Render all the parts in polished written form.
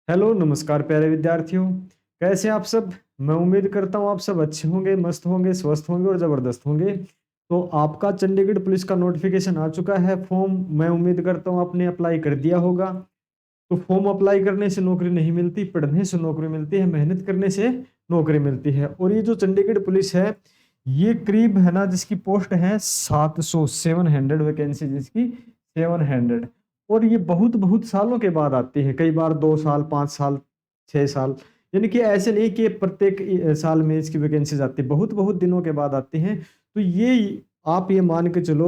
Hello, नमस्कार प्यारे विद्यार्थियों। कैसे हैं आप सब? मैं उम्मीद करता हूँ आप सब अच्छे होंगे, मस्त होंगे, स्वस्थ होंगे और ज़बरदस्त होंगे। तो आपका चंडीगढ़ पुलिस का नोटिफिकेशन आ चुका है। फॉर्म मैं उम्मीद करता हूँ आपने अप्लाई कर दिया होगा। तो फॉर्म अप्लाई करने से नौकरी नहीं मिलती, पढ़ने से नौकरी मिलती है, मेहनत करने से नौकरी मिलती है। और ये जो चंडीगढ़ पुलिस है, ये करीब है ना, जिसकी पोस्ट है 700, 700 वैकेंसी जिसकी 700। और ये बहुत बहुत सालों के बाद आती है, कई बार 2 साल, 5 साल, 6 साल। यानी कि ऐसे नहीं कि प्रत्येक साल में इसकी वैकेंसीज आती है, बहुत बहुत दिनों के बाद आती हैं। तो ये आप ये मान के चलो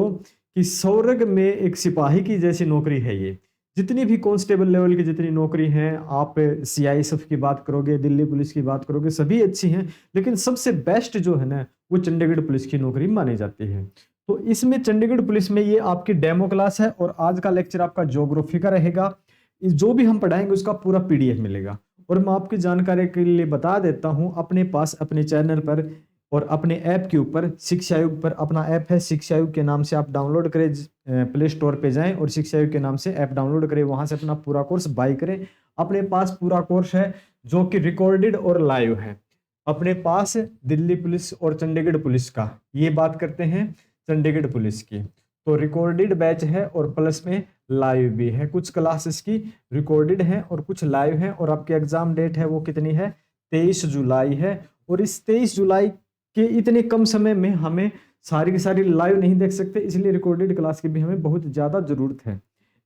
कि स्वर्ग में एक सिपाही की जैसी नौकरी है ये। जितनी भी कांस्टेबल लेवल की जितनी नौकरी हैं, आप सीआईएसएफ की बात करोगे, दिल्ली पुलिस की बात करोगे, सभी अच्छी हैं। लेकिन सबसे बेस्ट जो है ना, वो चंडीगढ़ पुलिस की नौकरी मानी जाती है। तो इसमें चंडीगढ़ पुलिस में ये आपकी डेमो क्लास है और आज का लेक्चर आपका ज्योग्राफी का रहेगा। जो भी हम पढ़ाएंगे उसका पूरा पीडीएफ मिलेगा। और मैं आपकी जानकारी के लिए बता देता हूं, अपने पास अपने चैनल पर और अपने ऐप के ऊपर शिक्षा युग पर अपना ऐप है। शिक्षा युग के नाम से आप डाउनलोड करें, प्ले स्टोर पे जाएं और शिक्षा युग के नाम से ऐप डाउनलोड करें, वहां से अपना पूरा कोर्स बाय करें। अपने पास पूरा कोर्स है जो कि रिकॉर्डेड और लाइव है। अपने पास दिल्ली पुलिस और चंडीगढ़ पुलिस का, ये बात करते हैं चंडीगढ़ पुलिस की, तो रिकॉर्डेड बैच है और प्लस में लाइव भी है। कुछ क्लासेस की रिकॉर्डेड है और कुछ लाइव है। और आपकी एग्जाम डेट है वो कितनी है? 23 जुलाई है। और इस 23 जुलाई के इतने कम समय में हमें सारी की सारी लाइव नहीं देख सकते, इसलिए रिकॉर्डेड क्लास की भी हमें बहुत ज़्यादा ज़रूरत है।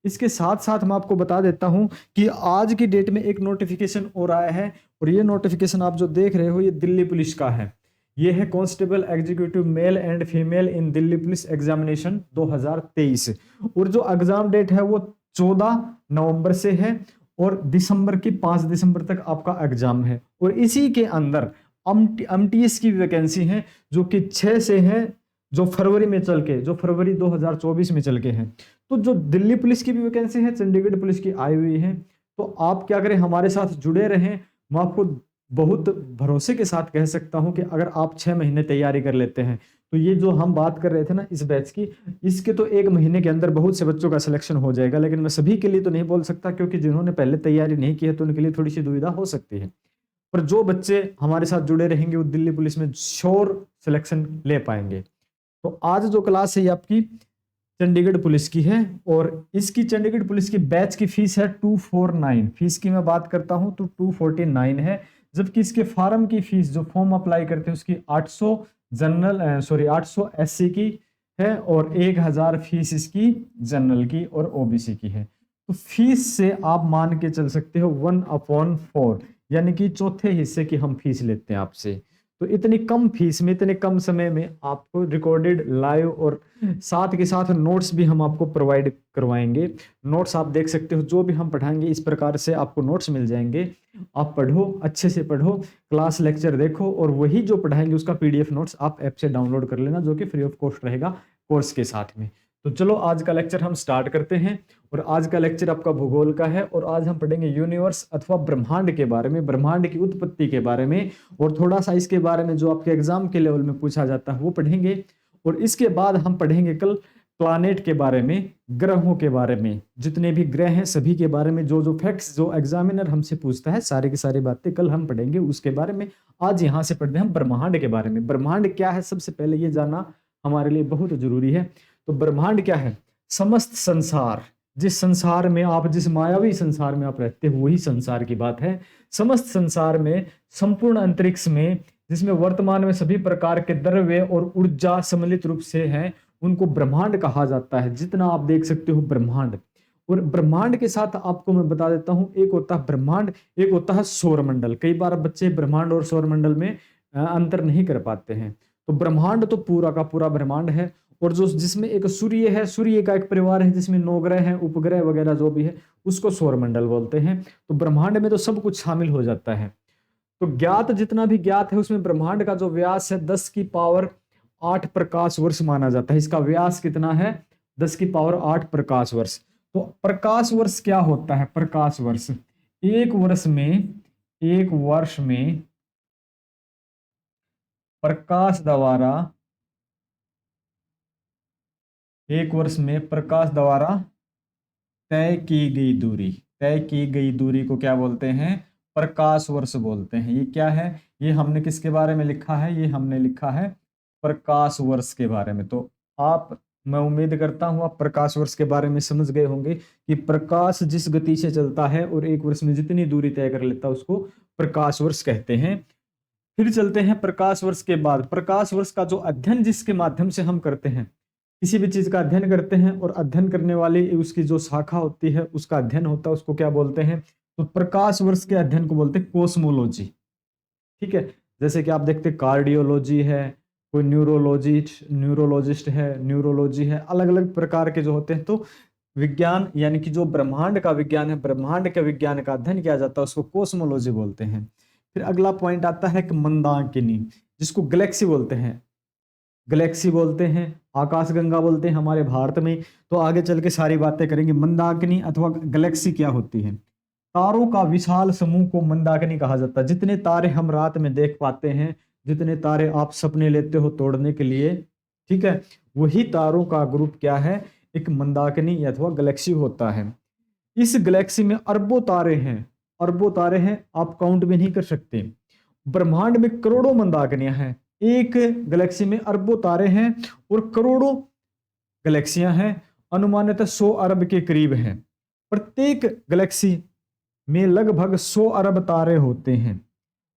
इसके साथ साथ मैं आपको बता देता हूं कि आज की डेट में एक नोटिफिकेशन और आया है। और ये नोटिफिकेशन आप जो देख रहे हो, ये दिल्ली पुलिस का है। ये है constable executive male and female in Delhi police examination 2023। और जो एग्जाम डेट है वो 14 नवंबर से है और दिसंबर की 5 दिसंबर तक आपका एग्जाम है। और इसी के अंदर एमटीएस की वैकेंसी है जो कि 6 से है, जो फरवरी में चल के, जो फरवरी 2024 में चल के हैं। तो जो दिल्ली पुलिस की भी वैकेंसी है, चंडीगढ़ पुलिस की आई हुई है। तो आप क्या करें, हमारे साथ जुड़े रहें। मैं आपको बहुत भरोसे के साथ कह सकता हूं कि अगर आप 6 महीने तैयारी कर लेते हैं, तो ये जो हम बात कर रहे थे ना इस बैच की, इसके तो 1 महीने के अंदर बहुत से बच्चों का सिलेक्शन हो जाएगा। लेकिन मैं सभी के लिए तो नहीं बोल सकता, क्योंकि जिन्होंने पहले तैयारी नहीं की है तो उनके लिए थोड़ी सी दुविधा हो सकती है। पर जो बच्चे हमारे साथ जुड़े रहेंगे वो दिल्ली पुलिस में श्योर सिलेक्शन ले पाएंगे। तो आज जो क्लास है ये आपकी चंडीगढ़ पुलिस की है। और इसकी चंडीगढ़ पुलिस की बैच की फीस है 249। फीस की मैं बात करता हूं तो 249 है। जबकि इसके फार्म की फीस, जो फॉर्म अप्लाई करते हैं उसकी 800 जनरल, सॉरी 800 एससी की है और 1000 फीस इसकी जनरल की और ओबीसी की है। तो फीस से आप मान के चल सकते हो 1/4, यानी कि चौथे हिस्से की हम फीस लेते हैं आपसे। तो इतनी कम फीस में, इतने कम समय में आपको रिकॉर्डेड, लाइव और साथ के साथ नोट्स भी हम आपको प्रोवाइड करवाएंगे। नोट्स आप देख सकते हो, जो भी हम पढ़ाएंगे इस प्रकार से आपको नोट्स मिल जाएंगे। आप पढ़ो, अच्छे से पढ़ो, क्लास लेक्चर देखो और वही जो पढ़ाएंगे उसका पीडीएफ नोट्स आप ऐप से डाउनलोड कर लेना, जो कि फ्री ऑफ कॉस्ट रहेगा कोर्स के साथ में। तो चलो आज का लेक्चर हम स्टार्ट करते हैं। और आज का लेक्चर आपका भूगोल का है और आज हम पढ़ेंगे यूनिवर्स अथवा ब्रह्मांड के बारे में, ब्रह्मांड की उत्पत्ति के बारे में और थोड़ा सा इसके बारे में जो आपके एग्जाम के लेवल में पूछा जाता है वो पढ़ेंगे। और इसके बाद हम पढ़ेंगे कल प्लानेट के बारे में, ग्रहों के बारे में, जितने भी ग्रह हैं सभी के बारे में, जो जो फैक्ट्स जो एग्जामिनर हमसे पूछता है सारी की सारी बातें कल हम पढ़ेंगे उसके बारे में। आज यहाँ से पढ़ते हैं हम ब्रह्मांड के बारे में। ब्रह्मांड क्या है, सबसे पहले ये जानना हमारे लिए बहुत जरूरी है। तो ब्रह्मांड क्या है? समस्त संसार, जिस संसार में आप, जिस मायावी संसार में आप रहते हो वही संसार की बात है। समस्त संसार में, संपूर्ण अंतरिक्ष में, जिसमें वर्तमान में सभी प्रकार के द्रव्य और ऊर्जा सम्मिलित रूप से हैं, उनको ब्रह्मांड कहा जाता है। जितना आप देख सकते हो ब्रह्मांड। और ब्रह्मांड के साथ आपको मैं बता देता हूं, एक होता है ब्रह्मांड, एक होता है सौरमंडल। कई बार बच्चे ब्रह्मांड और सौरमंडल में अंतर नहीं कर पाते हैं। तो ब्रह्मांड तो पूरा का पूरा ब्रह्मांड है। और जो जिसमें एक सूर्य है, सूर्य का एक परिवार है जिसमें 9 ग्रह हैं, उपग्रह वगैरह जो भी है, उसको सौरमंडल बोलते हैं। तो ब्रह्मांड में तो सब कुछ शामिल हो जाता है। तो ज्ञात, जितना भी ज्ञात है उसमें ब्रह्मांड का जो व्यास है 10⁸ प्रकाश वर्ष माना जाता है। इसका व्यास कितना है? 10⁸ प्रकाश वर्ष। तो प्रकाश वर्ष क्या होता है? प्रकाश वर्ष एक वर्ष में, एक वर्ष में प्रकाश द्वारा, एक वर्ष में प्रकाश द्वारा तय की गई दूरी, तय की गई दूरी को क्या बोलते हैं? प्रकाश वर्ष बोलते हैं। ये क्या है? ये हमने किसके बारे में लिखा है? ये हमने लिखा है प्रकाश वर्ष के बारे में। तो आप, मैं उम्मीद करता हूं आप प्रकाश वर्ष के बारे में समझ गए होंगे कि प्रकाश जिस गति से चलता है और एक वर्ष में जितनी दूरी तय कर लेता है उसको प्रकाश वर्ष कहते हैं। फिर चलते हैं प्रकाश वर्ष के बाद। प्रकाश वर्ष का जो अध्ययन जिसके माध्यम से हम करते हैं, किसी भी चीज का अध्ययन करते हैं और अध्ययन करने वाली उसकी जो शाखा होती है उसका अध्ययन होता है, उसको क्या बोलते हैं? तो प्रकाश वर्ष के अध्ययन को बोलते हैं कोस्मोलॉजी। ठीक है, जैसे कि आप देखते हैं कार्डियोलॉजी है, कोई न्यूरोलॉजिस्ट है, न्यूरोलॉजी है, अलग अलग प्रकार के जो होते हैं। तो विज्ञान यानी कि जो ब्रह्मांड का विज्ञान है, ब्रह्मांड के विज्ञान का अध्ययन किया जाता है उसको कोस्मोलॉजी बोलते हैं। फिर अगला पॉइंट आता है कि मंदाकिनी, जिसको गैलेक्सी बोलते हैं, गैलेक्सी बोलते हैं, आकाशगंगा बोलते हैं हमारे भारत में। तो आगे चल के सारी बातें करेंगे। मंदाकिनी अथवा गैलेक्सी क्या होती है? तारों का विशाल समूह को मंदाकिनी कहा जाता है। जितने तारे हम रात में देख पाते हैं, जितने तारे आप सपने लेते हो तोड़ने के लिए, ठीक है, वही तारों का ग्रुप क्या है? एक मंदाकिनी अथवा गैलेक्सी होता है। इस गैलेक्सी में अरबों तारे हैं, अरबों तारे हैं, आप काउंट भी नहीं कर सकते। ब्रह्मांड में करोड़ों मंदाकिनियां हैं, एक गैलेक्सी में अरबों तारे हैं और करोड़ों गैलेक्सियां हैं, अनुमानित 100 अरब के करीब हैं। प्रत्येक गैलेक्सी में लगभग 100 अरब तारे होते हैं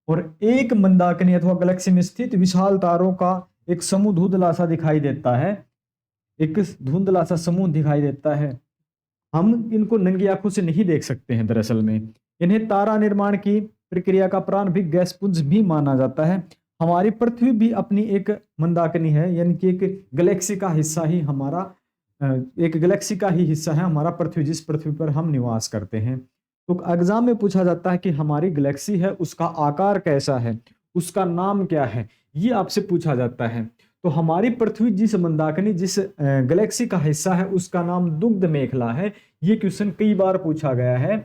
और एक मंदाकिनी अथवा गैलेक्सी में स्थित विशाल तारों का एक समूह धुंधला सा दिखाई देता है, एक धुंधला सा समूह दिखाई देता है। हम इनको नंगी आंखों से नहीं देख सकते हैं। दरअसल में इन्हें तारा निर्माण की प्रक्रिया का प्रारंभिक गैस पुंज भी माना जाता है। हमारी पृथ्वी भी अपनी एक मंदाकिनी है, यानी कि एक गैलेक्सी का हिस्सा ही हमारा, एक गैलेक्सी का ही हिस्सा है हमारा पृथ्वी, जिस पृथ्वी पर हम निवास करते हैं। तो एग्जाम में पूछा जाता है कि हमारी गैलेक्सी है उसका आकार कैसा है, उसका नाम क्या है, ये आपसे पूछा जाता है। तो हमारी पृथ्वी जिस मंदाकिनी, जिस गैलेक्सी का हिस्सा है उसका नाम दुग्ध मेखला है। ये क्वेश्चन कई बार पूछा गया है,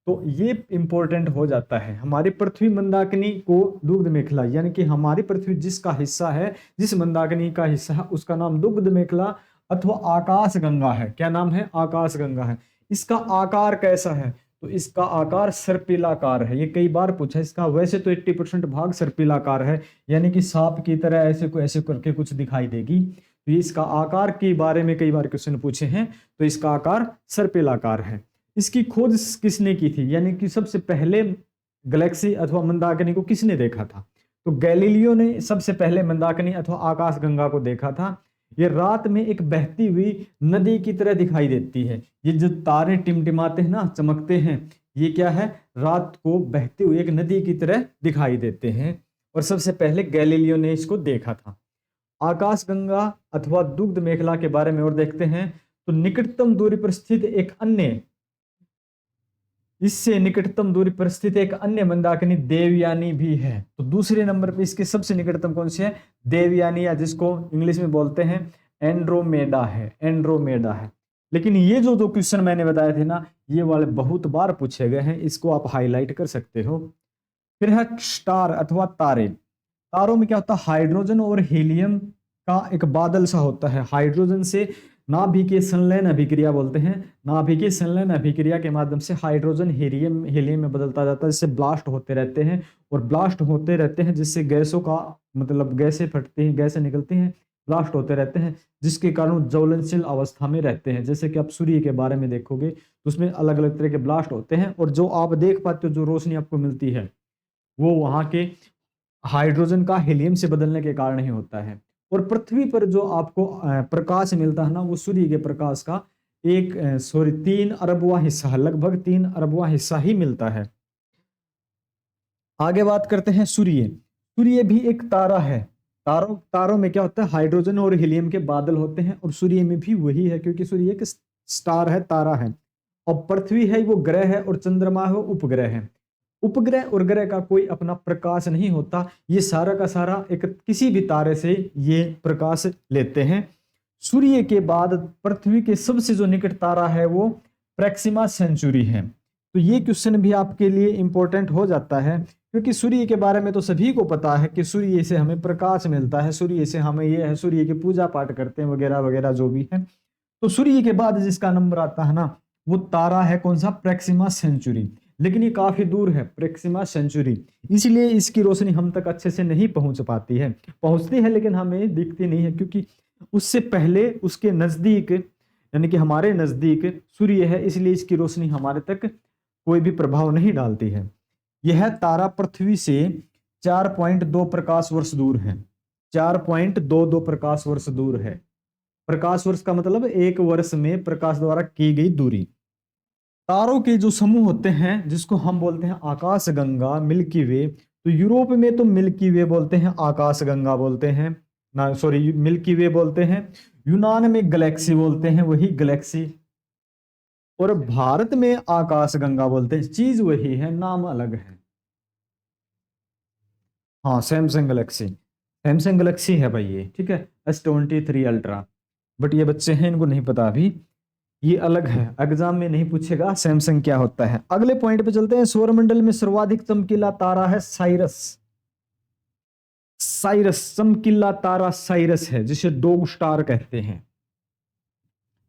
तो ये इंपॉर्टेंट हो जाता है। हमारी पृथ्वी मंदाकिनी को दुग्ध मेखला, यानी कि हमारी पृथ्वी जिसका हिस्सा है, जिस मंदाकिनी का हिस्सा है उसका नाम दुग्ध मेखला अथवा आकाश गंगा है। क्या नाम है? आकाश गंगा है। इसका आकार कैसा है? तो इसका आकार सर्पिलाकार है। ये कई बार पूछा इसका। वैसे तो 80% भाग सर्पिलाकार है, यानी कि सांप की तरह ऐसे करके कुछ दिखाई देगी। तो इसका आकार के बारे में कई बार क्वेश्चन पूछे हैं। तो इसका आकार सर्पिलाकार है। इसकी खोज किसने की थी, यानी कि सबसे पहले गैलेक्सी अथवा मंदाकिनी को किसने देखा था? तो गैलीलियो ने सबसे पहले मंदाकिनी अथवा आकाशगंगा को देखा था। ये रात में एक बहती हुई नदी की तरह दिखाई देती है। ये जो तारे टिमटिमाते हैं ना, चमकते हैं, ये क्या है? रात को बहती हुई एक नदी की तरह दिखाई देते हैं। और सबसे पहले गैलीलियो ने इसको देखा था। आकाशगंगा अथवा दुग्ध मेखला के बारे में और देखते हैं। तो निकटतम दूरी पर स्थित एक अन्य, इससे निकटतम दूरी पर स्थित एक अन्य मंदाकिनी देवयानी भी है। तो दूसरे नंबर पे इसके सबसे निकटतम कौन सी है? देवयानी, या जिसको इंग्लिश में बोलते हैं एंड्रोमेडा है, एंड्रोमेडा है। लेकिन ये जो दो क्वेश्चन मैंने बताए थे ना, ये वाले बहुत बार पूछे गए हैं, इसको आप हाईलाइट कर सकते हो। फिर है स्टार अथवा तारे। तारों में क्या होता है? हाइड्रोजन और हीलियम का एक बादल सा होता है। हाइड्रोजन से नाभिकीय संलयन अभिक्रिया बोलते हैं। नाभिकीय संलयन अभिक्रिया के माध्यम से हाइड्रोजन हीलियम में बदलता जाता है, जिससे ब्लास्ट होते रहते हैं और ब्लास्ट होते रहते हैं, जिससे गैसों का मतलब गैसें फटती हैं, गैसें निकलती हैं, ब्लास्ट होते रहते हैं, जिसके कारण ज्वलनशील अवस्था में रहते हैं। जैसे कि आप सूर्य के बारे में देखोगे तो उसमें अलग अलग तरह के ब्लास्ट होते हैं, और जो आप देख पाते हो, जो रोशनी आपको मिलती है, वो वहाँ के हाइड्रोजन का हीलियम से बदलने के कारण ही होता है। और पृथ्वी पर जो आपको प्रकाश मिलता है ना, वो सूर्य के प्रकाश का 3 अरबवां हिस्सा है, लगभग 3 अरबवां हिस्सा ही मिलता है। आगे बात करते हैं सूर्य। सूर्य भी एक तारा है। तारों में क्या होता है? हाइड्रोजन और हीलियम के बादल होते हैं, और सूर्य में भी वही है, क्योंकि सूर्य एक स्टार है, तारा है। और पृथ्वी है वो ग्रह है, और चंद्रमा है वो उपग्रह है। उपग्रह और ग्रह का कोई अपना प्रकाश नहीं होता, ये सारा का सारा एक किसी भी तारे से ये प्रकाश लेते हैं। सूर्य के बाद पृथ्वी के सबसे जो निकट तारा है वो प्रैक्सिमा सेंचुरी है। तो ये क्वेश्चन भी आपके लिए इंपॉर्टेंट हो जाता है, क्योंकि सूर्य के बारे में तो सभी को पता है कि सूर्य से हमें प्रकाश मिलता है, सूर्य से हमें ये है, सूर्य की पूजा पाठ करते हैं वगैरह वगैरह जो भी है। तो सूर्य के बाद जिसका नंबर आता है ना, वो तारा है कौन सा, प्रेक्सिमा सेंचुरी, लेकिन ये काफी दूर है प्रेक्सिमा सेंचुरी, इसलिए इसकी रोशनी हम तक अच्छे से नहीं पहुंच पाती है, पहुंचती है लेकिन हमें दिखती नहीं है, क्योंकि उससे पहले उसके नजदीक यानी कि हमारे नजदीक सूर्य है, इसलिए इसकी रोशनी हमारे तक कोई भी प्रभाव नहीं डालती है। यह तारा पृथ्वी से 4.2 प्रकाश वर्ष दूर है, 4.22 प्रकाश वर्ष दूर है। प्रकाश वर्ष का मतलब एक वर्ष में प्रकाश द्वारा की गई दूरी। तारों के जो समूह होते हैं जिसको हम बोलते हैं आकाश गंगा, मिल्की वे, तो यूरोप में तो मिल्की वे बोलते हैं, आकाश गंगा बोलते हैं ना, सॉरी मिल्की वे बोलते हैं। यूनान में गैलेक्सी बोलते हैं, वही गैलेक्सी। और भारत में आकाश गंगा बोलते हैं, चीज वही है, नाम अलग है। हाँ सैमसंग गैलेक्सी, सैमसंग गैलेक्सी है भाई ये, ठीक है, S23 अल्ट्रा। बट ये बच्चे हैं इनको नहीं पता अभी, ये अलग है, एग्जाम में नहीं पूछेगा सैमसंग क्या होता है। अगले पॉइंट पे चलते हैं। सौरमंडल में सर्वाधिक चमकीला तारा है साइरस, साइरस चमकीला तारा साइरस है, जिसे डॉग स्टार कहते हैं।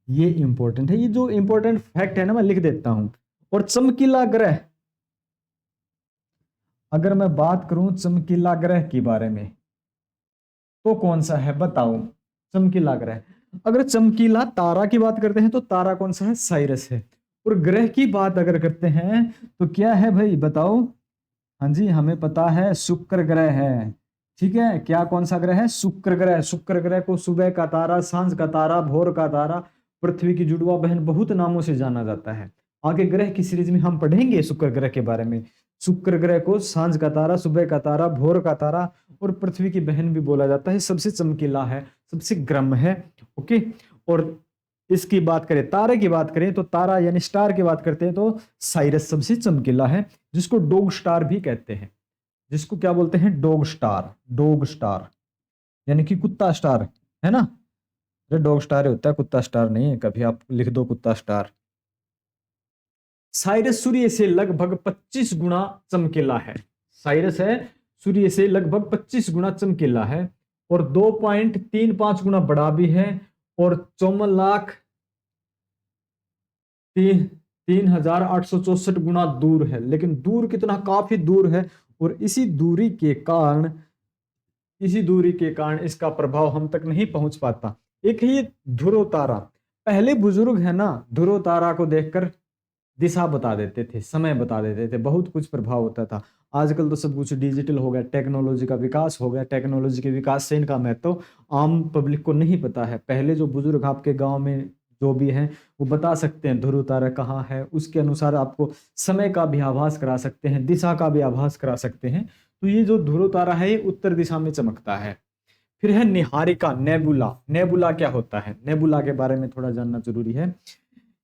ये इंपॉर्टेंट है, ये जो इंपॉर्टेंट फैक्ट है ना मैं लिख देता हूं। और चमकीला ग्रह, अगर मैं बात करूं चमकीला ग्रह के बारे में तो कौन सा है बताओ, चमकीला ग्रह। अगर चमकीला तारा की बात करते हैं तो तारा कौन सा है, साइरस है। और ग्रह की बात अगर करते हैं तो क्या है भाई बताओ। हाँ जी हमें पता है शुक्र ग्रह है, ठीक है। क्या कौन सा ग्रह है, शुक्र ग्रह। शुक्र ग्रह को सुबह का तारा, सांझ का तारा, भोर का तारा, पृथ्वी की जुड़वा बहन, बहुत नामों से जाना जाता है। आगे ग्रह की सीरीज में हम पढ़ेंगे शुक्र ग्रह के बारे में। शुक्र ग्रह को सांझ का तारा, सुबह का तारा, भोर का तारा और पृथ्वी की बहन भी बोला जाता है। सबसे चमकीला है, सबसे गर्म है, ओके। और इसकी बात करें, तारे की बात करें तो तारा यानी स्टार की बात करते हैं तो साइरस सबसे चमकीला है, जिसको डॉग स्टार भी कहते हैं। जिसको क्या बोलते हैं, डॉग स्टार, डॉग स्टार यानी कि कुत्ता स्टार, है ना। अरे डॉग स्टार ही होता है, कुत्ता स्टार नहीं है, कभी आप लिख दो कुत्ता स्टार। साइरस सूर्य से लगभग 25 गुना चमकीला है। साइरस है सूर्य से लगभग 25 गुना चमकीला है और 2.35 गुना बड़ा भी है और 54 लाख 3,864 गुना दूर है। लेकिन दूर कितना, काफी दूर है। और इसी दूरी के कारण इसका प्रभाव हम तक नहीं पहुंच पाता। एक है ये ध्रुव तारा। पहले बुजुर्ग है ना, ध्रुव तारा को देखकर दिशा बता देते थे, समय बता देते थे, बहुत कुछ प्रभाव होता था। आजकल तो सब कुछ डिजिटल हो गया, टेक्नोलॉजी का विकास हो गया। टेक्नोलॉजी के विकास से इनका महत्व आम पब्लिक को नहीं पता है। पहले जो बुजुर्ग आपके गांव में जो भी हैं वो बता सकते हैं ध्रुव तारा कहाँ है, उसके अनुसार आपको समय का भी आभास करा सकते हैं, दिशा का भी आभास करा सकते हैं। तो ये जो ध्रुव तारा है ये उत्तर दिशा में चमकता है। फिर है निहारिका, नेबुला। नेबुला क्या होता है, नेबुला के बारे में थोड़ा जानना जरूरी है।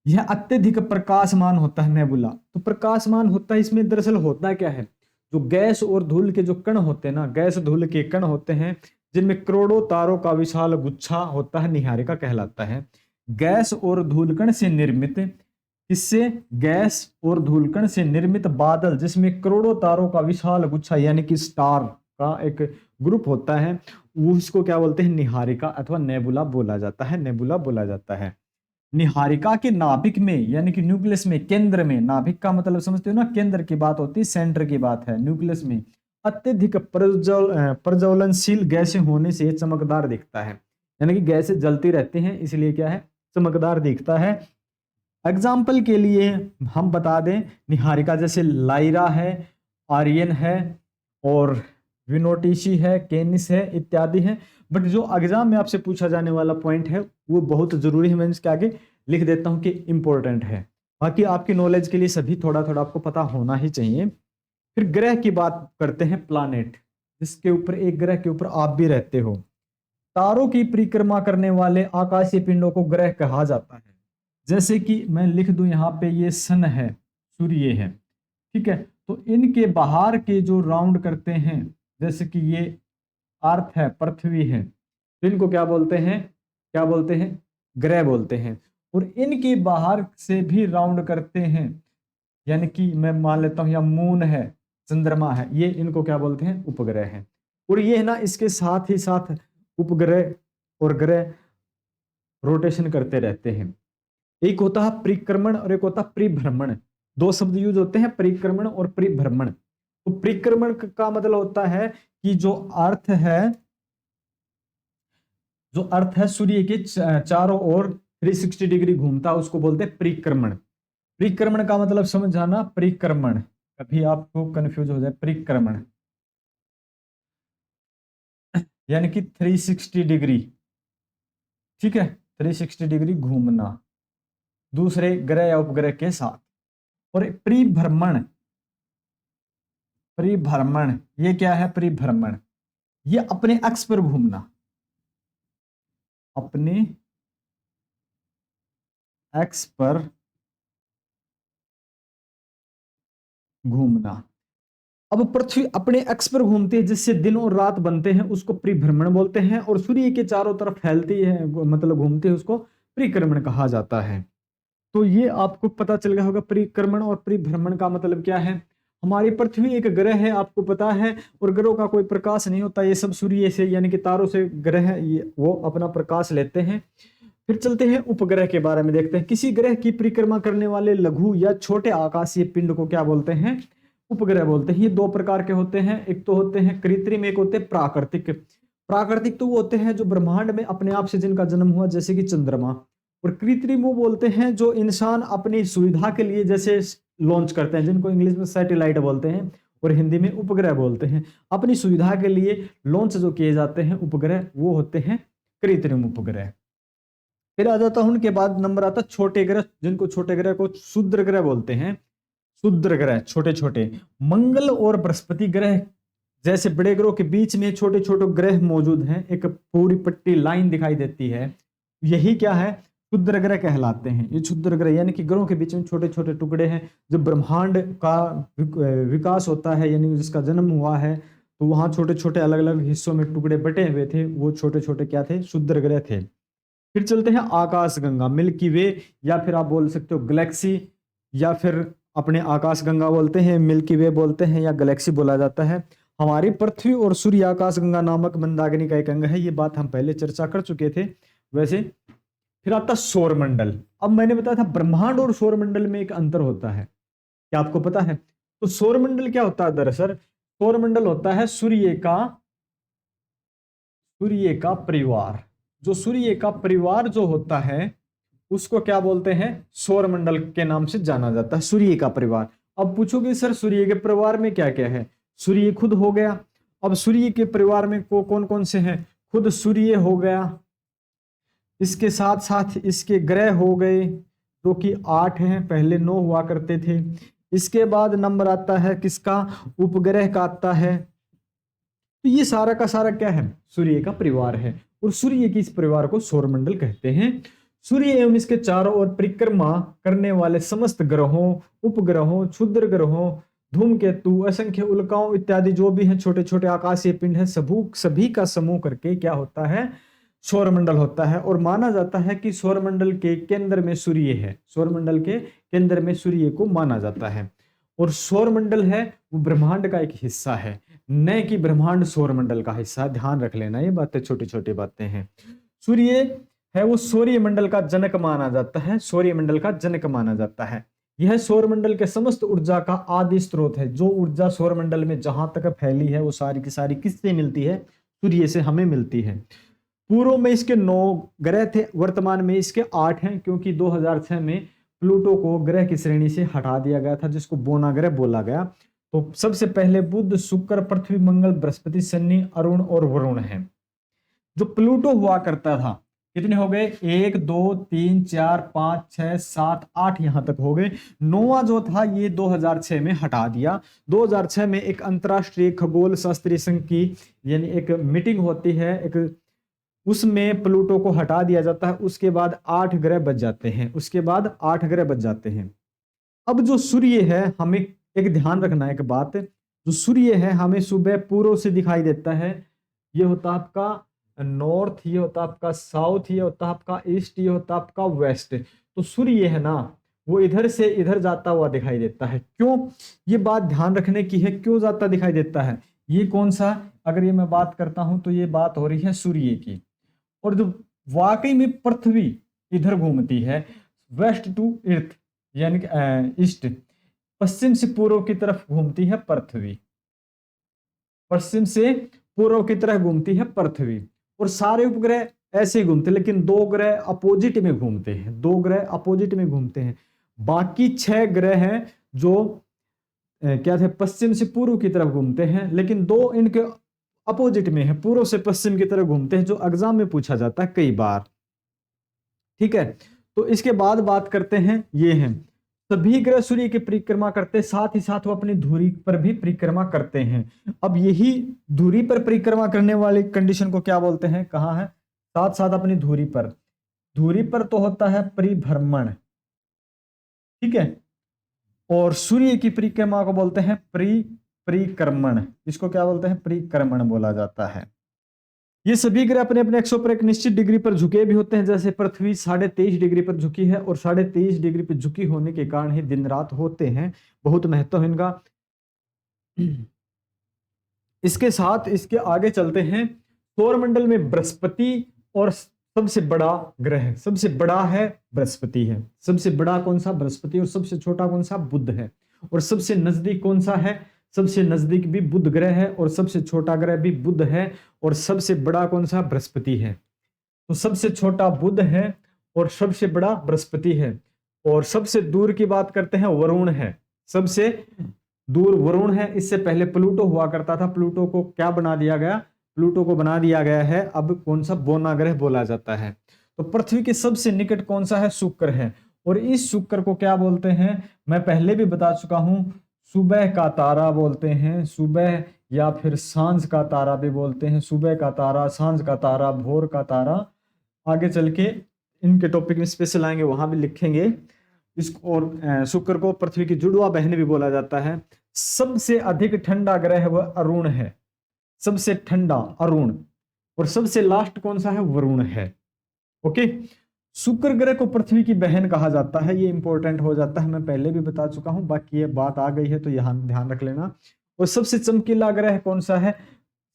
यह अत्यधिक प्रकाशमान होता है नेबुला। तो प्रकाशमान होता है, इसमें दरअसल होता क्या है, जो गैस और धूल के जो कण होते हैं ना, गैस धूल के कण होते हैं जिनमें करोड़ों तारों का विशाल गुच्छा होता है, निहारिका कहलाता है। गैस और धूलकण से निर्मित, इससे गैस और धूलकण से निर्मित बादल जिसमें करोड़ों तारों का विशाल गुच्छा यानी कि स्टार का एक ग्रुप होता है, वो इसको क्या बोलते हैं, निहारिका अथवा नेबुला बोला जाता है, नेबुला बोला जाता है। निहारिका के नाभिक में यानी कि न्यूक्लियस में, केंद्र में, नाभिक का मतलब समझते हो ना, केंद्र की बात होती है, सेंटर की बात है। न्यूक्लियस में अत्यधिक प्रज्वलनशील गैसें होने से चमकदार दिखता है, यानी कि गैसें जलती रहती हैं इसलिए क्या है, चमकदार दिखता है। एग्जाम्पल के लिए हम बता दें, निहारिका जैसे लाइरा है, आर्यन है और विनोटिसी है, केनिस है इत्यादि है। बट जो एग्जाम में आपसे पूछा जाने वाला पॉइंट है वो बहुत जरूरी है, मैं इसके आगे लिख देता हूं कि इंपॉर्टेंट है। बाकी आपकी नॉलेज के लिए सभी थोड़ा थोड़ा आपको पता होना ही चाहिए। फिर ग्रह की बात करते हैं, प्लानेट, जिसके ऊपर, एक ग्रह के ऊपर आप भी रहते हो। तारों की परिक्रमा करने वाले आकाशीय पिंडों को ग्रह कहा जाता है। जैसे कि मैं लिख दूं यहाँ पे, ये सन है, सूर्य है, ठीक है। तो इनके बाहर के जो राउंड करते हैं, जैसे कि ये अर्थ है, पृथ्वी है, तो इनको क्या बोलते हैं, क्या बोलते हैं, ग्रह बोलते हैं। और इनके बाहर से भी राउंड करते हैं, यानी कि मैं मान लेता हूं या मून है, चंद्रमा है, ये इनको क्या बोलते हैं, उपग्रह हैं। और ये है ना, इसके साथ ही साथ उपग्रह और ग्रह रोटेशन करते रहते हैं। एक होता है परिक्रमण और एक होता है परिभ्रमण। दो शब्द यूज होते हैं, परिक्रमण और परिभ्रमण। तो परिक्रमण का मतलब होता है कि जो अर्थ है सूर्य के चारों ओर 360 डिग्री घूमता है, उसको बोलते हैं परिक्रमण। परिक्रमण का मतलब समझ जाना, परिक्रमण, कभी आपको कंफ्यूज हो जाए, परिक्रमण यानी कि 360 डिग्री, ठीक है, 360 डिग्री घूमना दूसरे ग्रह या उपग्रह के साथ। और परिभ्रमण, परिभ्रमण ये क्या है? परिभ्रमण ये अपने अक्ष पर घूमना, अपने अक्ष पर घूमना। अब पृथ्वी अपने अक्ष पर घूमती है जिससे दिन और रात बनते हैं, उसको परिभ्रमण बोलते हैं। और सूर्य के चारों तरफ फैलती है, मतलब घूमती है, उसको परिक्रमण कहा जाता है। तो ये आपको पता चल गया होगा परिक्रमण और परिभ्रमण का मतलब क्या है। हमारी पृथ्वी एक ग्रह है, आपको पता है, और ग्रहों का कोई प्रकाश नहीं होता, ये सब सूर्य से यानी कि तारों से ग्रह ये वो अपना प्रकाश लेते हैं। फिर चलते हैं उपग्रह के बारे में, देखते हैं किसी ग्रह की परिक्रमा करने वाले लघु या छोटे आकाशीय पिंड को क्या बोलते हैं? उपग्रह बोलते हैं। ये दो प्रकार के होते हैं, एक तो होते हैं कृत्रिम, एक होते हैं प्राकृतिक। प्राकृतिक तो वो होते हैं जो ब्रह्मांड में अपने आप से जिनका जन्म हुआ, जैसे कि चंद्रमा। और कृत्रिम वो बोलते हैं जो इंसान अपनी सुविधा के लिए जैसे लॉन्च करते हैं, जिनको इंग्लिश में सैटेलाइट बोलते हैं और हिंदी में उपग्रह बोलते हैं। अपनी सुविधा के लिए लॉन्च जो किए जाते हैं उपग्रह, वो होते हैं कृत्रिम उपग्रह। फिर आ जाता है उनके बाद नंबर आता छोटे ग्रह, जिनको छोटे ग्रह को क्षुद्र ग्रह बोलते हैं। क्षुद्र ग्रह छोटे छोटे, मंगल और बृहस्पति ग्रह जैसे बड़े ग्रहों के बीच में छोटे छोटे ग्रह मौजूद हैं, एक पूरी पट्टी लाइन दिखाई देती है, यही क्या है? क्षुद्र ग्रह कहलाते हैं। ये क्षुद्र ग्रह यानी कि ग्रहों के बीच में छोटे छोटे टुकड़े हैं। जब ब्रह्मांड का विकास होता है, यानी जिसका जन्म हुआ है, तो वहां छोटे छोटे अलग अलग हिस्सों में टुकड़े बटे हुए थे, वो छोटे छोटे क्या थे? क्षुद्र ग्रह थे। फिर चलते हैं आकाशगंगा, मिल्की वे, या फिर आप बोल सकते हो गैलेक्सी, या फिर अपने आकाश गंगा बोलते हैं, मिल्की वे बोलते हैं, या गैलेक्सी बोला जाता है। हमारी पृथ्वी और सूर्य आकाशगंगा नामक मंदाकिनी का एक अंग है, ये बात हम पहले चर्चा कर चुके थे वैसे। फिर आता सौरमंडल। अब मैंने बताया था ब्रह्मांड और सौरमंडल में एक अंतर होता है, क्या आपको पता है? तो सौरमंडल क्या होता है? दरअसल सौरमंडल होता है सूर्य का परिवार। जो सूर्य का परिवार जो होता है उसको क्या बोलते हैं? सौरमंडल के नाम से जाना जाता है, सूर्य का परिवार। अब पूछोगे सर सूर्य के परिवार में क्या क्या है? सूर्य खुद हो गया। अब सूर्य के परिवार में कौन कौन से हैं? खुद सूर्य हो गया, इसके साथ साथ इसके ग्रह हो गए जो कि 8 हैं, पहले 9 हुआ करते थे। इसके बाद नंबर आता है किसका? उपग्रह का आता है। तो ये सारा का सारा क्या है? सूर्य का परिवार है, और सूर्य के इस परिवार को सौरमंडल कहते हैं। सूर्य एवं इसके चारों ओर परिक्रमा करने वाले समस्त ग्रहों, उपग्रहों, क्षुद्र ग्रहों, धूमकेतु, असंख्य उल्काओं इत्यादि जो भी हैं छोटे छोटे आकाशीय पिंड है, सभी का समूह करके क्या होता है? सौरमंडल होता है। और माना जाता है कि सौरमंडल के केंद्र में सूर्य है, सौरमंडल के केंद्र में सूर्य को माना जाता है। और सौरमंडल है वो ब्रह्मांड का एक हिस्सा है, न कि ब्रह्मांड सौरमंडल का हिस्सा। ध्यान रख लेना, ये बातें छोटी छोटी बातें हैं। सूर्य है वो सौर्यमंडल का जनक माना जाता है, सौर्यमंडल का जनक माना जाता है। यह सौरमंडल के समस्त ऊर्जा का आदि स्रोत है। जो ऊर्जा सौरमंडल में जहां तक फैली है वो सारी की सारी किससे मिलती है? सूर्य से हमें मिलती है। पूर्व में इसके 9 ग्रह थे, वर्तमान में इसके 8 हैं, क्योंकि 2006 में प्लूटो को ग्रह की श्रेणी से हटा दिया गया था, जिसको बोना ग्रह बोला गया। तो सबसे पहले बुध, शुक्र, पृथ्वी, मंगल, बृहस्पति, शनि, अरुण और वरुण है। जो प्लूटो हुआ करता था, कितने हो गए? 1 2 3 4 5 6 7 8 यहां तक हो गए। 9वां जो था ये 2006 में हटा दिया। 2006 में एक अंतरराष्ट्रीय खगोल शास्त्रीय संघ की यानी एक मीटिंग होती है, एक उसमें प्लूटो को हटा दिया जाता है। उसके बाद 8 ग्रह बच जाते हैं, उसके बाद 8 ग्रह बच जाते हैं। अब जो सूर्य है, हमें एक ध्यान रखना है एक बात, जो सूर्य है हमें सुबह पूर्व से दिखाई देता है। ये होता आपका नॉर्थ, ये होता आपका साउथ, ये होता आपका ईस्ट, ये होता आपका वेस्ट। तो सूर्य है ना वो इधर से इधर जाता हुआ दिखाई देता है। क्यों? ये बात ध्यान रखने की है, क्यों जाता दिखाई देता है। ये कौन सा, अगर ये मैं बात करता हूं तो ये बात हो रही है सूर्य की। और जो वाकई में पृथ्वी इधर घूमती है, वेस्ट टू अर्थ यानी कि ईस्ट, पश्चिम से पूर्व की तरफ घूमती है पृथ्वी, पश्चिम से पूर्व की तरफ घूमती है पृथ्वी। और सारे उपग्रह ऐसे ही घूमते हैं, लेकिन 2 ग्रह अपोजिट में घूमते हैं, 2 ग्रह अपोजिट में घूमते हैं। बाकी 6 ग्रह हैं जो क्या थे, पश्चिम से पूर्व की तरफ घूमते हैं, लेकिन 2 इनके अपोजिट में है, पूर्व से पश्चिम की तरफ घूमते हैं, जो एग्जाम में पूछा जाता है कई बार। ठीक है, तो इसके बाद बात करते हैं, ये हैं सभी ग्रह सूर्य की परिक्रमा करते हैं, साथ ही साथ वो अपनी धुरी पर भी परिक्रमा करते हैं। अब यही धुरी पर परिक्रमा करने वाली कंडीशन को क्या बोलते हैं, कहाँ है, साथ साथ अपनी धुरी पर, धुरी पर तो होता है परिभ्रमण, ठीक है, और सूर्य की परिक्रमा को बोलते हैं परिक्रमण, इसको क्या बोलते हैं, परिक्रमण बोला जाता है। ये सभी ग्रह अपने अपने एक्स पर एक निश्चित डिग्री पर झुके भी होते हैं, जैसे पृथ्वी 23.5 डिग्री पर झुकी है, और 23.5 डिग्री पर झुकी होने के कारण ही दिन रात होते हैं, बहुत महत्व है इनका। इसके साथ इसके आगे चलते हैं, सौरमंडल में बृहस्पति और सबसे बड़ा ग्रह, सबसे बड़ा है बृहस्पति है, सबसे बड़ा कौन सा, बृहस्पति, और सबसे छोटा कौन सा, बुध है। और सबसे नजदीक कौन सा है, सबसे नजदीक भी बुध ग्रह है, और सबसे छोटा ग्रह भी बुध है, और सबसे बड़ा कौन सा, बृहस्पति है। तो सबसे छोटा बुध है और सबसे बड़ा बृहस्पति है। और सबसे दूर की बात करते हैं, वरुण है, सबसे दूर वरुण है। इससे पहले प्लूटो हुआ करता था, प्लूटो को क्या बना दिया गया, प्लूटो को बना दिया गया है, अब कौन सा, बोना ग्रह बोला जाता है। तो पृथ्वी के सबसे निकट कौन सा है, शुक्र है। और इस शुक्र को क्या बोलते हैं, मैं पहले भी बता चुका हूं, सुबह का तारा बोलते हैं, सुबह या फिर सांझ का तारा भी बोलते हैं, सुबह का तारा, सांझ का तारा, भोर का तारा। आगे चल के इनके टॉपिक में स्पेशल आएंगे, वहां भी लिखेंगे इसको। और शुक्र को पृथ्वी की जुड़वा बहन भी बोला जाता है। सबसे अधिक ठंडा ग्रह वह अरुण है, सबसे ठंडा अरुण, और सबसे लास्ट कौन सा है, वरुण है। ओके, शुक्र ग्रह को पृथ्वी की बहन कहा जाता है, ये इंपॉर्टेंट हो जाता है, मैं पहले भी बता चुका हूं, बाकी ये बात आ गई है तो यहाँ ध्यान रख लेना। और सबसे चमकीला ग्रह कौन सा है,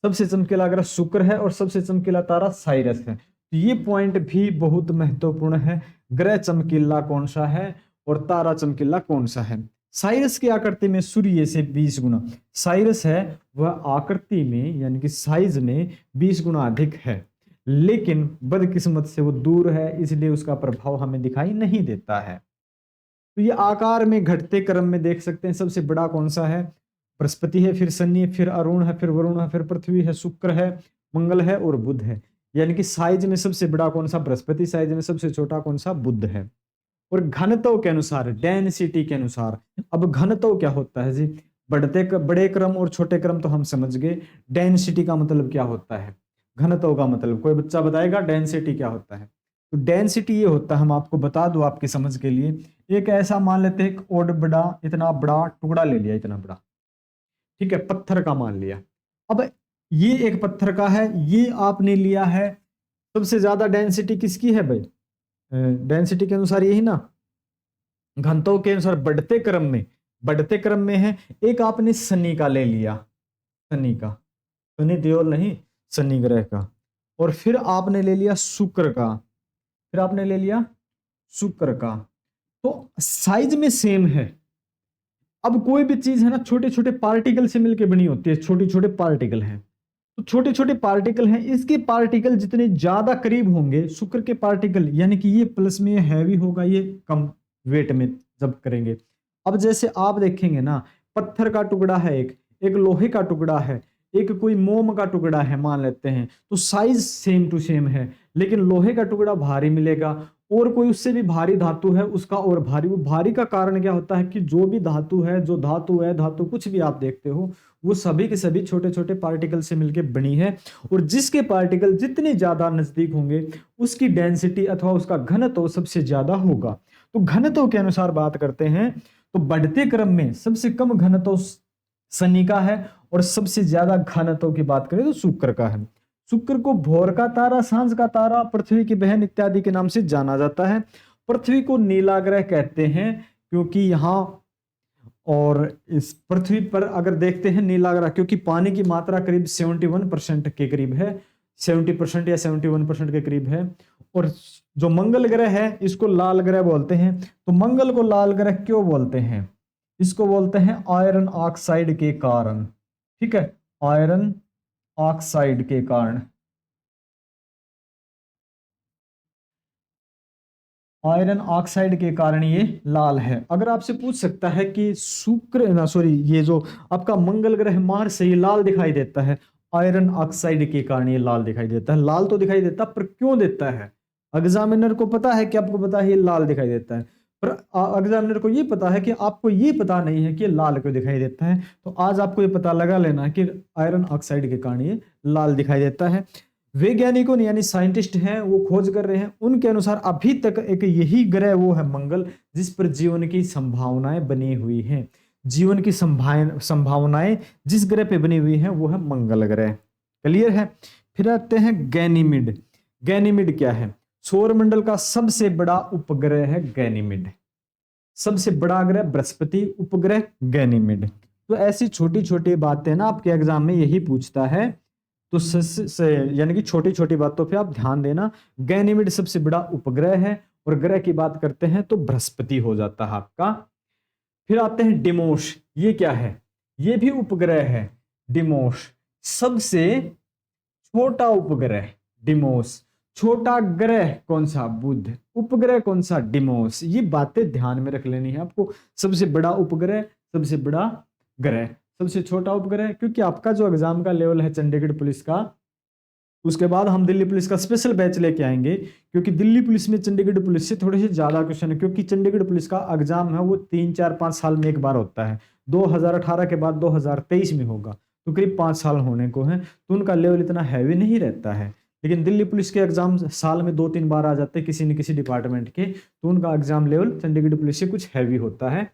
सबसे चमकीला ग्रह शुक्र है, और सबसे चमकीला तारा साइरस है। तो ये पॉइंट भी बहुत महत्वपूर्ण है, ग्रह चमकीला कौन सा है और तारा चमकीला कौन सा है। साइरस की आकृति में सूर्य से 20 गुना, साइरस है वह आकृति में यानी कि साइज में 20 गुना अधिक है, लेकिन बदकिस्मत से वो दूर है, इसलिए उसका प्रभाव हमें दिखाई नहीं देता है। तो ये आकार में घटते क्रम में देख सकते हैं, सबसे बड़ा कौन सा है, बृहस्पति है, फिर शनि है, फिर अरुण है, फिर वरुण है, फिर पृथ्वी है, शुक्र है, मंगल है और बुध है। यानी कि साइज में सबसे बड़ा कौन सा, बृहस्पति, साइज में सबसे छोटा कौन सा, बुध है। और घनत्व के अनुसार, डेंसिटी के अनुसार, अब घनत्व क्या होता है जी, बड़े क्रम और छोटे क्रम तो हम समझ गए, डेंसिटी का मतलब क्या होता है, घनत्व का मतलब कोई बच्चा बताएगा डेंसिटी क्या होता है। तो डेंसिटी ये होता है, हम आपको बता दो आपकी समझ के लिए, एक ऐसा मान लेते हैं, एक और बड़ा, इतना बड़ा टुकड़ा ले लिया, इतना बड़ा, ठीक है, पत्थर का मान लिया। अब ये एक पत्थर का है, ये आपने लिया है, सबसे ज्यादा डेंसिटी किसकी है भाई, डेंसिटी के अनुसार यही ना, घनत्व के अनुसार बढ़ते क्रम में है। एक आपने शनि का ले लिया, शनि का, शनि देवल नहीं, शनि ग्रह का, और फिर आपने ले लिया शुक्र का, फिर आपने ले लिया शुक्र का, तो साइज में सेम है। अब कोई भी चीज है ना, छोटे छोटे पार्टिकल से मिलकर बनी होती है, छोटे छोटे पार्टिकल हैं, तो छोटे छोटे पार्टिकल हैं, इसके पार्टिकल जितने ज्यादा करीब होंगे शुक्र के पार्टिकल, यानी कि ये प्लस में हैवी होगा, ये कम वेट में जब करेंगे। अब जैसे आप देखेंगे ना, पत्थर का टुकड़ा है, एक लोहे का टुकड़ा है, एक कोई मोम का टुकड़ा है मान लेते हैं, तो साइज सेम टू सेम है, लेकिन लोहे का टुकड़ा भारी मिलेगा, और कोई उससे भी भारी धातु है उसका और भारी। वो भारी का कारण क्या होता है कि जो भी धातु है, जो धातु है, धातु कुछ भी आप देखते हो, वो सभी के सभी छोटे छोटे पार्टिकल से मिलकर बनी है, और जिसके पार्टिकल जितने ज्यादा नजदीक होंगे उसकी डेंसिटी अथवा उसका घनत्व सबसे ज्यादा होगा। तो घनत्व के अनुसार बात करते हैं, तो बढ़ते क्रम में सबसे कम घनत्व शनि का है, और सबसे ज्यादा घनत्व की बात करें तो शुक्र का है। शुक्र को भोर का तारा, सांझ का तारा, पृथ्वी की बहन इत्यादि के नाम से जाना जाता है। पृथ्वी को नीला ग्रह कहते हैं, क्योंकि यहाँ और इस पृथ्वी पर अगर देखते हैं नीला ग्रह, क्योंकि पानी की मात्रा करीब 71% के करीब है, 70% या 71% के करीब है, और जो मंगल ग्रह है इसको लाल ग्रह बोलते हैं। तो मंगल को लाल ग्रह क्यों बोलते हैं? इसको बोलते हैं आयरन ऑक्साइड के कारण। ठीक है, आयरन ऑक्साइड के कारण, आयरन ऑक्साइड के कारण ये लाल है। अगर आपसे पूछ सकता है कि शुक्र ना सॉरी ये जो आपका मंगल ग्रह मार्स से ये लाल दिखाई देता है, आयरन ऑक्साइड के कारण ये लाल दिखाई देता है। लाल तो दिखाई देता पर क्यों देता है? एग्जामिनर को पता है कि आपको पता है ये लाल दिखाई देता है, पर एग्जामिनर को ये पता है कि आपको ये पता नहीं है कि ये लाल क्यों दिखाई देता है। तो आज आपको ये पता लगा लेना है कि आयरन ऑक्साइड के कारण ये लाल दिखाई देता है। वैज्ञानिकों यानी साइंटिस्ट हैं वो खोज कर रहे हैं, उनके अनुसार अभी तक एक यही ग्रह वो है मंगल जिस पर जीवन की संभावनाएं बनी हुई हैं। जीवन की संभावनाएं जिस ग्रह पे बनी हुई हैं वो है मंगल ग्रह। क्लियर है? फिर आते हैं गैनीमिड। गैनीमिड क्या है? सौरमंडल का सबसे बड़ा उपग्रह है गैनीमिड। सबसे बड़ा ग्रह बृहस्पति, उपग्रह गैनीमिड। तो ऐसी छोटी छोटी बातें ना आपके एग्जाम में यही पूछता है, तो यानी कि छोटी छोटी बातों पे आप ध्यान देना। गैनीमिड सबसे बड़ा उपग्रह है, और ग्रह की बात करते हैं तो बृहस्पति हो जाता है आपका। फिर आते हैं डिमोस। ये क्या है? ये भी उपग्रह है। डिमोस सबसे छोटा उपग्रह। डिमोस छोटा ग्रह कौन सा? बुध। उपग्रह कौन सा? डिमोस। ये बातें ध्यान में रख लेनी है आपको। सबसे बड़ा उपग्रह, सबसे बड़ा ग्रह, सबसे छोटा उपग्रह। क्योंकि आपका जो एग्जाम का लेवल है चंडीगढ़ पुलिस का, उसके बाद हम दिल्ली पुलिस का स्पेशल बैच लेके आएंगे, क्योंकि दिल्ली पुलिस में चंडीगढ़ पुलिस से थोड़े से ज्यादा क्वेश्चन है। क्योंकि चंडीगढ़ पुलिस का एग्जाम है वो 3 4 5 साल में एक बार होता है। 2018 के बाद 2023 में होगा, तो करीब 5 साल होने को है, तो उनका लेवल इतना हैवी नहीं रहता है। लेकिन दिल्ली पुलिस के एग्जाम साल में 2 3 बार आ जाते हैं किसी न किसी डिपार्टमेंट के, तो उनका एग्जाम लेवल चंडीगढ़ पुलिस से कुछ हैवी होता है।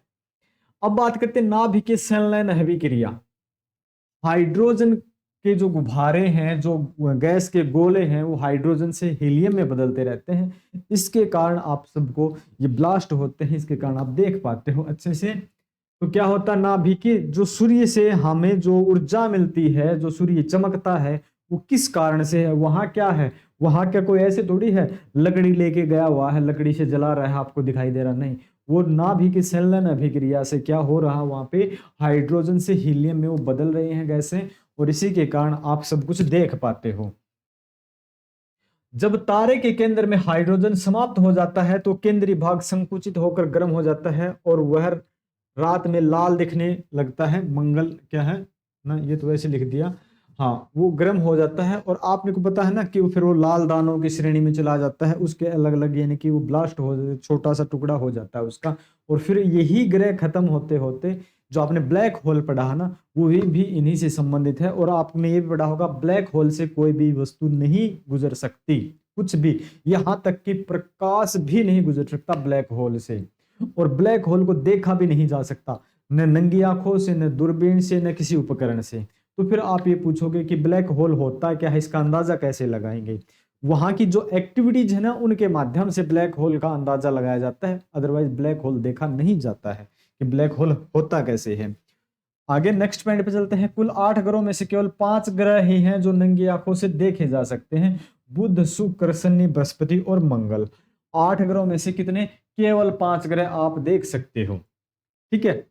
अब बात करते हैं नाभिकीय संलयन अभिक्रिया। हाइड्रोजन के जो गुब्बारे हैं, जो गैस के गोले हैं, वो हाइड्रोजन से हीलियम में बदलते रहते हैं। इसके कारण आप सबको ये ब्लास्ट होते हैं, इसके कारण आप देख पाते हो अच्छे से। तो क्या होता है? नाभिकीय जो सूर्य से हमें जो ऊर्जा मिलती है, जो सूर्य चमकता है, वो किस कारण से है? वहां क्या है? वहां क्या कोई ऐसे थोड़ी है लकड़ी लेके गया हुआ है, लकड़ी से जला रहा है, आपको दिखाई दे रहा नहीं। वो नाभिकीय संलयन अभिक्रिया से क्या हो रहा है? वहां पे हाइड्रोजन से हीलियम में वो बदल रहे हैं गैसें, और इसी के कारण आप सब कुछ देख पाते हो। जब तारे के केंद्र में हाइड्रोजन समाप्त हो जाता है तो केंद्रीय भाग संकुचित होकर गर्म हो जाता है, और वह रात में लाल दिखने लगता है। मंगल क्या है ना, ये तो वैसे लिख दिया। हाँ, वो गर्म हो जाता है, और आपने को पता है ना कि फिर वो लाल दानों की श्रेणी में चला जाता है, उसके अलग अलग, यानी कि वो ब्लास्ट हो, छोटा सा टुकड़ा हो जाता है उसका। और फिर यही ग्रह खत्म होते होते जो आपने ब्लैक होल पढ़ा है ना, वो भी इन्हीं से संबंधित है। और आपने ये भी पढ़ा होगा ब्लैक होल से कोई भी वस्तु नहीं गुजर सकती, कुछ भी, यहाँ तक कि प्रकाश भी नहीं गुजर सकता ब्लैक होल से। और ब्लैक होल को देखा भी नहीं जा सकता, न नंगी आंखों से, न दूरबीन से, न किसी उपकरण से। तो फिर आप ये पूछोगे कि ब्लैक होल होता क्या है, इसका अंदाजा कैसे लगाएंगे? वहां की जो एक्टिविटीज है ना, उनके माध्यम से ब्लैक होल का अंदाजा लगाया जाता है। अदरवाइज ब्लैक होल देखा नहीं जाता है कि ब्लैक होल होता कैसे है। आगे नेक्स्ट पॉइंट पे चलते हैं। कुल 8 ग्रहों में से केवल 5 ग्रह ही हैं जो नंगी आंखों से देखे जा सकते हैं। बुध, शुक्र, शनि, बृहस्पति और मंगल। 8 ग्रहों में से कितने? केवल 5 ग्रह आप देख सकते हो। ठीक है।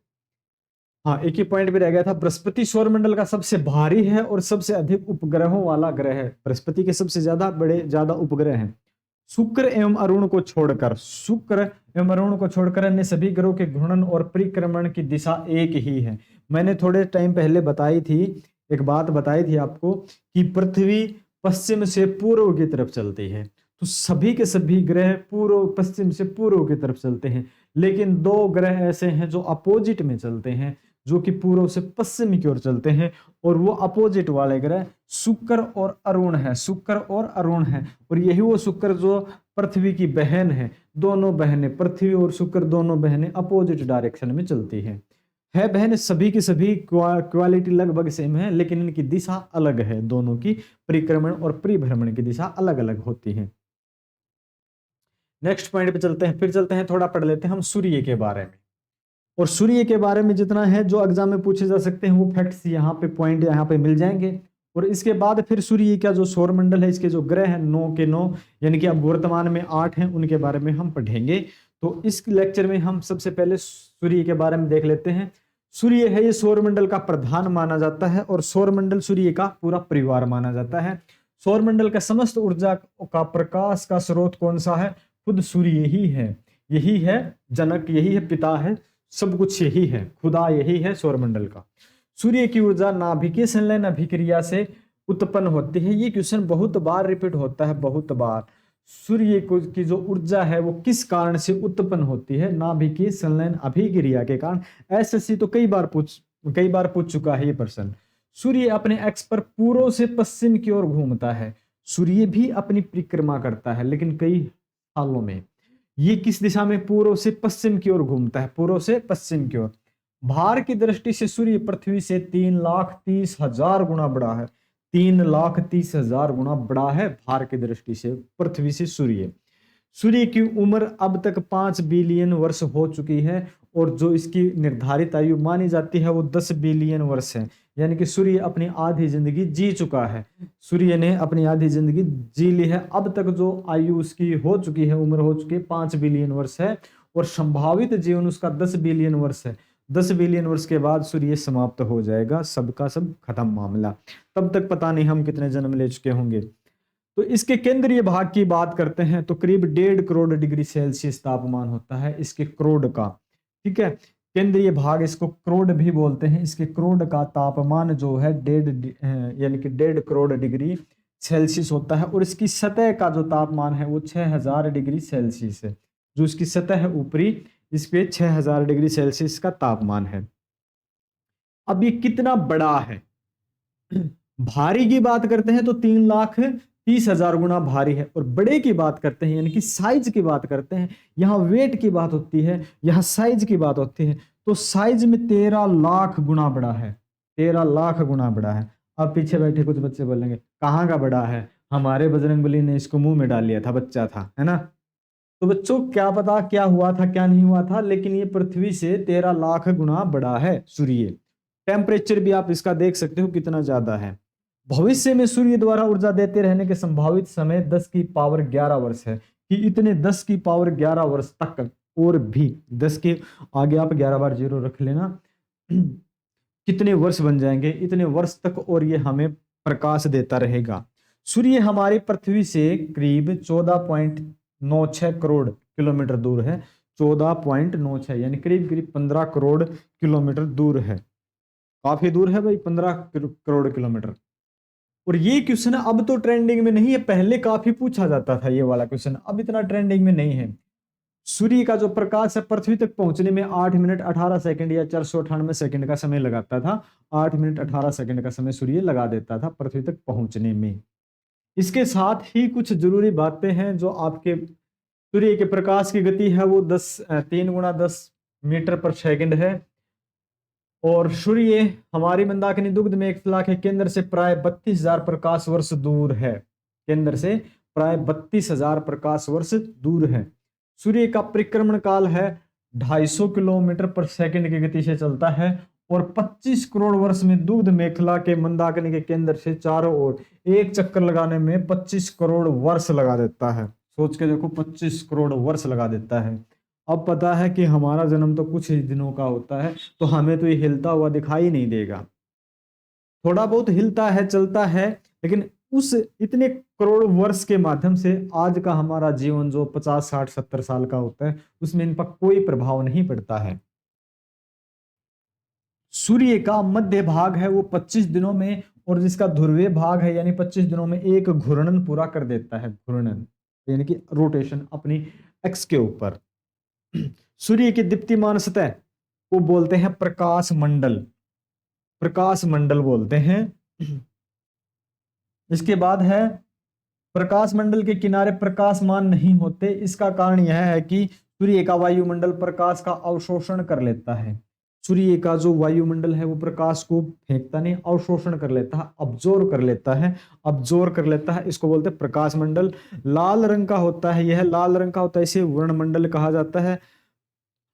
हाँ, एक ही पॉइंट भी रह गया था। बृहस्पति सौरमंडल का सबसे भारी है और सबसे अधिक उपग्रहों वाला ग्रह है। बृहस्पति के सबसे ज्यादा उपग्रह हैं। शुक्र एवं अरुण को छोड़कर अन्य सभी ग्रहों के घूर्णन और परिक्रमण की दिशा एक ही है। मैंने थोड़े टाइम पहले एक बात बताई थी आपको कि पृथ्वी पश्चिम से पूर्व की तरफ चलती है, तो सभी के सभी ग्रह पश्चिम से पूर्व की तरफ चलते हैं। लेकिन 2 ग्रह ऐसे हैं जो अपोजिट में चलते हैं, जो कि पूर्व से पश्चिम की ओर चलते हैं, और वो अपोजिट वाले ग्रह शुक्र और अरुण है। शुक्र और अरुण है, और यही वो शुक्र जो पृथ्वी की बहन है। दोनों बहनें, पृथ्वी और शुक्र दोनों बहनें अपोजिट डायरेक्शन में चलती है बहन। सभी की सभी क्वालिटी लगभग सेम है, लेकिन इनकी दिशा अलग है। दोनों की परिक्रमण और परिभ्रमण की दिशा अलग अलग होती है। नेक्स्ट पॉइंट पे चलते हैं। फिर चलते हैं, थोड़ा पढ़ लेते हैं हम सूर्य के बारे में। और सूर्य के बारे में जितना है जो एग्जाम में पूछे जा सकते हैं वो फैक्ट्स यहाँ पे, पॉइंट यहाँ पे मिल जाएंगे। और इसके बाद फिर सूर्य का जो सौरमंडल है, इसके जो ग्रह हैं 9 के 9, यानी कि अब वर्तमान में 8 हैं, उनके बारे में हम पढ़ेंगे। तो इस लेक्चर में हम सबसे पहले सूर्य के बारे में देख लेते हैं। सूर्य है ये सौरमंडल का प्रधान माना जाता है और सौरमंडल सूर्य का पूरा परिवार माना जाता है। सौरमंडल का समस्त ऊर्जा का प्रकाश का स्रोत कौन सा है? खुद सूर्य ही है। यही है जनक, यही है पिता है, सब कुछ यही है, खुदा यही है सौरमंडल का। सूर्य की ऊर्जा नाभिकीय संलयन अभिक्रिया से उत्पन्न होती है। ये क्वेश्चन बहुत बार रिपीट होता है, बहुत बार। सूर्य की जो ऊर्जा है वो किस कारण से उत्पन्न होती है? नाभिकीय संलयन अभिक्रिया के कारण। एसएससी तो कई बार पूछ चुका है ये प्रश्न। सूर्य अपने एक्स पर पूर्व से पश्चिम की ओर घूमता है। सूर्य भी अपनी परिक्रमा करता है, लेकिन कई सालों में। ये किस दिशा में? पूर्व से पश्चिम की ओर घूमता है, पूर्व से पश्चिम की ओर। भार की दृष्टि से सूर्य पृथ्वी से 3,30,000 गुना बड़ा है। 3,30,000 गुना बड़ा है भार की दृष्टि से पृथ्वी से सूर्य। सूर्य की उम्र अब तक 5 बिलियन वर्ष हो चुकी है और जो इसकी निर्धारित आयु मानी जाती है वो 10 बिलियन वर्ष है। यानी कि सूर्य अपनी आधी जिंदगी जी चुका है। सूर्य ने अपनी आधी जिंदगी जी ली है। अब तक जो आयु उसकी हो चुकी है, उम्र हो चुकी है, 5 बिलियन वर्ष है और संभावित जीवन उसका 10 बिलियन वर्ष है। 10 बिलियन वर्ष के बाद सूर्य समाप्त हो जाएगा, सबका सब खत्म मामला। तब तक पता नहीं हम कितने जन्म ले चुके होंगे। तो इसके केंद्रीय भाग की बात करते हैं तो करीब 1.5 करोड़ डिग्री सेल्सियस तापमान होता है इसके क्रोड का। ठीक है, केंद्रीय भाग, इसको क्रोड भी बोलते हैं। इसके क्रोड का तापमान जो है 1.5 करोड़ डिग्री सेल्सियस होता है और इसकी सतह का जो तापमान है वो 6000 डिग्री सेल्सियस है। जो इसकी सतह है ऊपरी, इस पे 6000 डिग्री सेल्सियस का तापमान है। अब ये कितना बड़ा है? भारी की बात करते हैं तो 3,30,000 गुना भारी है। और बड़े की बात करते हैं यानी कि साइज की बात करते हैं, यहाँ वेट की बात होती है, यहाँ साइज की बात होती है। तो साइज में 13 लाख गुना बड़ा है, 13 लाख गुना बड़ा है। अब पीछे बैठे कुछ बच्चे बोलेंगे कहाँ का बड़ा है? हमारे बजरंगबली ने इसको मुंह में डाल लिया था, बच्चा था, है ना। तो बच्चों क्या पता क्या हुआ था क्या नहीं हुआ था, लेकिन ये पृथ्वी से 13 लाख गुना बड़ा है सूर्य। टेम्परेचर भी आप इसका देख सकते हो कितना ज्यादा है। भविष्य में सूर्य द्वारा ऊर्जा देते रहने के संभावित समय 10 की पावर 11 वर्ष है। कि इतने 10 की पावर 11 वर्ष तक, और भी 10 के आगे आप 11 बार जीरो रख लेना, कितने वर्ष बन जाएंगे, इतने वर्ष तक, और ये हमें प्रकाश देता रहेगा। सूर्य हमारी पृथ्वी से करीब 14.96 करोड़ किलोमीटर दूर है। 14.96 यानी करीब करीब 15 करोड़ किलोमीटर दूर है। काफी दूर है भाई, 15 करोड़ किलोमीटर। और ये क्वेश्चन अब तो ट्रेंडिंग में नहीं है, पहले काफी पूछा जाता था ये वाला क्वेश्चन, अब इतना ट्रेंडिंग में नहीं है। सूर्य का जो प्रकाश है पृथ्वी तक पहुंचने में 8 मिनट 18 सेकंड या 498 सेकंड का समय लगाता था। 8 मिनट 18 सेकंड का समय सूर्य लगा देता था पृथ्वी तक पहुंचने में। इसके साथ ही कुछ जरूरी बातें हैं जो आपके सूर्य के प्रकाश की गति है वो 3 गुना 10 मीटर पर सेकंड है। और सूर्य हमारी मंदाकिनी दुग्ध मेखला के केंद्र से प्राय 32,000 प्रकाश वर्ष दूर है। केंद्र से प्राय 32,000 प्रकाश वर्ष दूर है। सूर्य का परिक्रमण काल है 250 किलोमीटर पर सेकंड की गति से चलता है और 25 करोड़ वर्ष में दुग्ध मेखला के मंदाकिनी के केंद्र से चारों ओर एक चक्कर लगाने में 25 करोड़ वर्ष लगा देता है। सोच के देखो, 25 करोड़ वर्ष लगा देता है। अब पता है कि हमारा जन्म तो कुछ ही दिनों का होता है, तो हमें तो ये हिलता हुआ दिखाई नहीं देगा। थोड़ा बहुत हिलता है, चलता है, लेकिन उस इतने करोड़ वर्ष के माध्यम से आज का हमारा जीवन जो 50, 60, 70 साल का होता है उसमें इन पर कोई प्रभाव नहीं पड़ता है। सूर्य का मध्य भाग है वो 25 दिनों में, और जिसका ध्रुवीय भाग है यानी 25 दिनों में एक घूर्णन पूरा कर देता है। घूर्णन यानी कि रोटेशन अपनी एक्स के ऊपर। सूर्य की दीप्तिमान सतह को बोलते हैं प्रकाश मंडल, प्रकाश मंडल बोलते हैं। इसके बाद है प्रकाश मंडल के किनारे प्रकाशमान नहीं होते। इसका कारण यह है कि सूर्य का वायुमंडल प्रकाश का अवशोषण कर लेता है। सूर्य का जो वायुमंडल है वो प्रकाश को फेंकता नहीं, अवशोषण कर लेता है, अब्जॉर्ब कर लेता है, अब्जॉर्ब कर लेता है। इसको बोलते हैं प्रकाश मंडल। लाल रंग का होता है, यह लाल रंग का होता है, इसे वर्णमंडल कहा जाता है।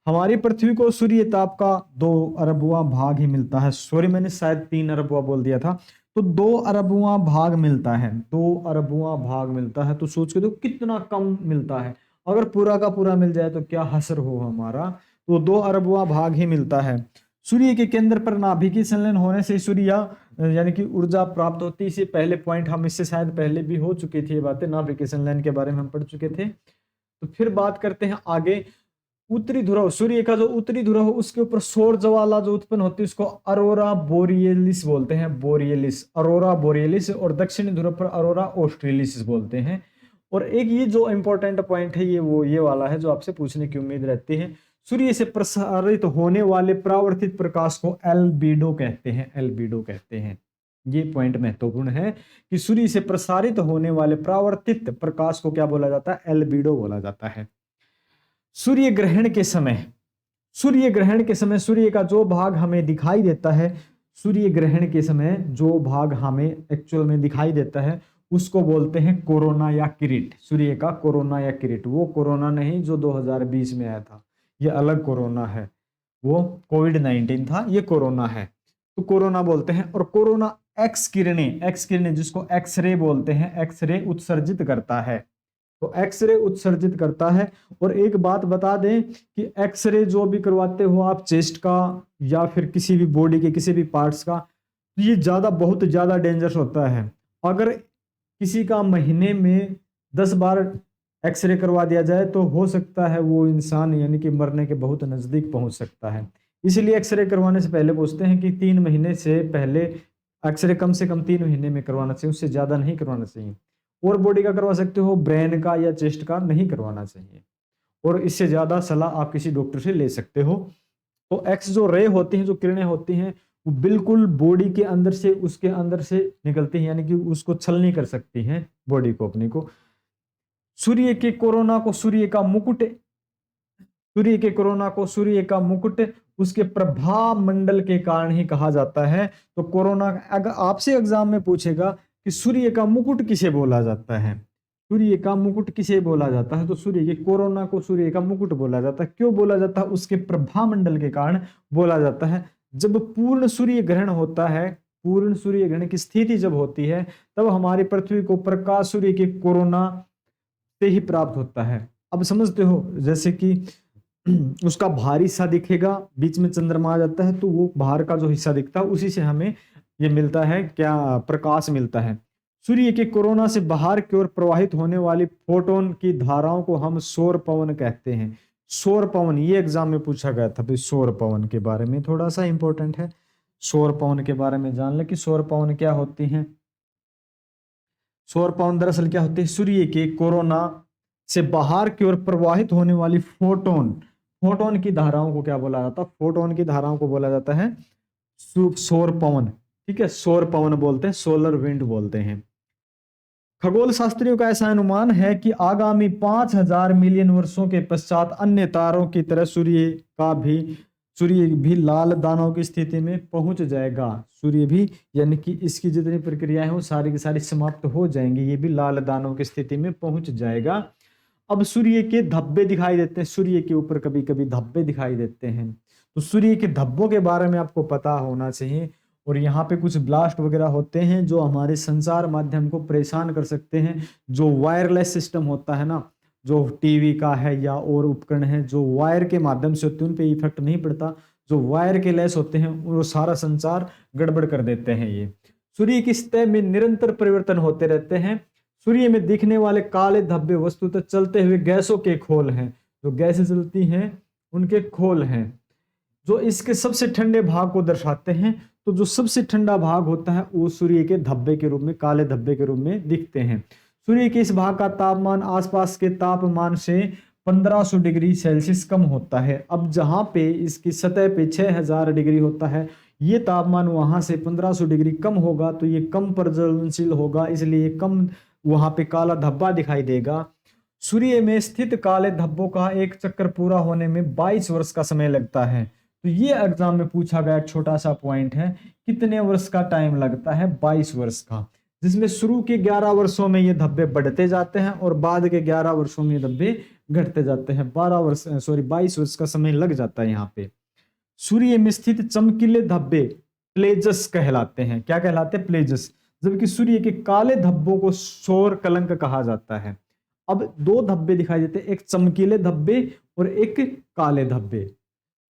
हमारी पृथ्वी को सूर्य ताप का 2 अरबवां भाग ही मिलता है। सॉरी, मैंने शायद 3 अरबवां बोल दिया था। तो 2 अरबवां भाग मिलता है, 2 अरबवां भाग मिलता है। तो सोच के दो कितना कम मिलता है। अगर पूरा का पूरा मिल जाए तो क्या हसर हो हमारा। तो 2 अरबवां भाग ही मिलता है। सूर्य के केंद्र पर नाभिकीय संलयन होने से सूर्य यानी कि ऊर्जा प्राप्त होती है। इसे पहले पॉइंट हम इससे शायद पहले भी हो चुकी थी ये बातें, नाभिकीय संलयन के बारे में हम पढ़ चुके थे। तो फिर बात करते हैं आगे। उत्तरी ध्रुव, सूर्य का जो उत्तरी ध्रुव है उसके ऊपर सौर ज्वाला जो उत्पन्न होती है उसको अरोरा बोरियलिस बोलते हैं, बोरियलिस, अरोरा बोरियलिस। और दक्षिणी ध्रुव पर अरोरा ऑस्ट्रेलिस बोलते हैं। और एक ये जो इंपॉर्टेंट पॉइंट है ये वाला है जो आपसे पूछने की उम्मीद रहती है। सूर्य से प्रसारित होने वाले परावर्तित प्रकाश को एल्बिडो कहते हैं, एल्बिडो कहते हैं। ये पॉइंट महत्वपूर्ण है कि सूर्य से प्रसारित होने वाले परावर्तित प्रकाश को क्या बोला जाता है, एल्बिडो बोला जाता है। सूर्य ग्रहण के समय, सूर्य ग्रहण के समय सूर्य का जो भाग हमें दिखाई देता है, सूर्य ग्रहण के समय जो भाग हमें एक्चुअल में दिखाई देता है उसको बोलते हैं कोरोना या किरीट। सूर्य का कोरोना या किरीट, वो कोरोना नहीं जो 2020 में आया था, ये अलग कोरोना है, वो कोविड-19 था, ये कोरोना है। तो कोरोना बोलते हैं। और कोरोना एक्स किरणें जिसको एक्सरे बोलते हैं, एक्सरे उत्सर्जित करता है। तो एक्सरे उत्सर्जित करता है। और एक बात बता दें कि एक्सरे जो भी करवाते हो आप चेस्ट का या फिर किसी भी बॉडी के किसी भी पार्ट्स का, तो ये बहुत ज्यादा डेंजरस होता है। अगर किसी का महीने में 10 बार एक्सरे करवा दिया जाए तो हो सकता है वो इंसान यानी कि मरने के बहुत नजदीक पहुंच सकता है। इसलिए एक्सरे करवाने से पहले पूछते हैं कि 3 महीने से पहले एक्सरे कम से कम 3 महीने में करवाना चाहिए, उससे ज्यादा नहीं करवाना चाहिए। और बॉडी का करवा सकते हो, ब्रेन का या चेस्ट का नहीं करवाना चाहिए। और इससे ज्यादा सलाह आप किसी डॉक्टर से ले सकते हो। तो एक्स जो रे होती हैं, जो किरणें होती हैं, वो बिल्कुल बॉडी के अंदर से, उसके अंदर से निकलती हैं, यानी कि उसको छल नहीं कर सकती हैं बॉडी को अपनी को। सूर्य के कोरोना को सूर्य का मुकुट, सूर्य के कोरोना को सूर्य का मुकुट उसके प्रभाव मंडल के कारण ही कहा जाता है। तो कोरोना, अगर आपसे एग्जाम में पूछेगा कि सूर्य का मुकुट किसे बोला जाता है, सूर्य का मुकुट किसे बोला जाता है, तो सूर्य के कोरोना को सूर्य का मुकुट बोला जाता है। क्यों बोला जाता है? उसके प्रभाव मंडल के कारण बोला जाता है। जब पूर्ण सूर्य ग्रहण होता है, पूर्ण सूर्य ग्रहण की स्थिति जब होती है, तब हमारी पृथ्वी को प्रकाश सूर्य के कोरोना से ही प्राप्त होता है। अब समझते हो, जैसे कि उसका बाहरी हिस्सा दिखेगा, बीच में चंद्रमा आ जाता है, तो वो बाहर का जो हिस्सा दिखता है उसी से हमें ये मिलता है, क्या प्रकाश मिलता है। सूर्य के कोरोना से बाहर की ओर प्रवाहित होने वाली फोटोन की धाराओं को हम सौर पवन कहते हैं। सौर पवन, ये एग्जाम में पूछा गया था भाई, सौर पवन के बारे में थोड़ा सा इंपॉर्टेंट है। सौर पवन के बारे में जान ले कि सौर पवन क्या होती है। सौर पवन दरअसल क्या होती है? सूर्य के कोरोना से बाहर की ओर प्रवाहित होने वाली फोटोन, फोटोन की धाराओं को क्या बोला जाता है? फोटोन की धाराओं को बोला जाता है सौर पवन। ठीक है, सौर पवन बोलते हैं, सोलर विंड बोलते हैं। खगोल शास्त्रियों का ऐसा अनुमान है कि आगामी 5000 मिलियन वर्षों के पश्चात अन्य तारों की तरह सूर्य भी लाल दानों की स्थिति में पहुंच जाएगा। सूर्य भी, यानी कि इसकी जितनी प्रक्रियाएं हैं वो सारी की सारी समाप्त हो जाएंगी, ये भी लाल दानों की स्थिति में पहुंच जाएगा। अब सूर्य के धब्बे दिखाई देते हैं, सूर्य के ऊपर कभी कभी धब्बे दिखाई देते हैं। तो सूर्य के धब्बों के बारे में आपको पता होना चाहिए। और यहाँ पे कुछ ब्लास्ट वगैरह होते हैं जो हमारे संचार माध्यम को परेशान कर सकते हैं। जो वायरलेस सिस्टम होता है ना, जो टीवी का है या और उपकरण है जो वायर के माध्यम से होते हैं, उन पे इफेक्ट नहीं पड़ता। जो वायर के लेस होते हैं वो सारा संचार गड़बड़ कर देते हैं। ये सूर्य की सतह में निरंतर परिवर्तन होते रहते हैं। सूर्य में दिखने वाले काले धब्बे वस्तुतः चलते हुए गैसों के खोल हैं। जो गैसें चलती हैं उनके खोल हैं, जो इसके सबसे ठंडे भाग को दर्शाते हैं। तो जो सबसे ठंडा भाग होता है वो सूर्य के धब्बे के रूप में, काले धब्बे के रूप में दिखते हैं। सूर्य के इस भाग का तापमान आसपास के तापमान से 1500 डिग्री सेल्सियस कम होता है। अब जहां पे इसकी सतह पे 6000 डिग्री होता है, ये तापमान वहां से 1500 डिग्री कम होगा, तो ये कम प्रज्वलनशील होगा, इसलिए कम वहां पे काला धब्बा दिखाई देगा। सूर्य में स्थित काले धब्बों का एक चक्कर पूरा होने में 22 वर्ष का समय लगता है। तो ये एग्जाम में पूछा गया छोटा सा पॉइंट है, कितने वर्ष का टाइम लगता है? 22 वर्ष का, जिसमें शुरू के 11 वर्षों में ये धब्बे बढ़ते जाते हैं और बाद के 11 वर्षों में ये धब्बे घटते जाते हैं। 22 वर्ष का समय लग जाता है यहाँ पे। सूर्य में स्थित चमकीले धब्बे प्लेजस कहलाते हैं। क्या कहलाते हैं? प्लेजस। जबकि सूर्य के काले धब्बों को सौर कलंक कहा जाता है। अब दो धब्बे दिखाई देते हैं, एक चमकीले धब्बे और एक काले धब्बे।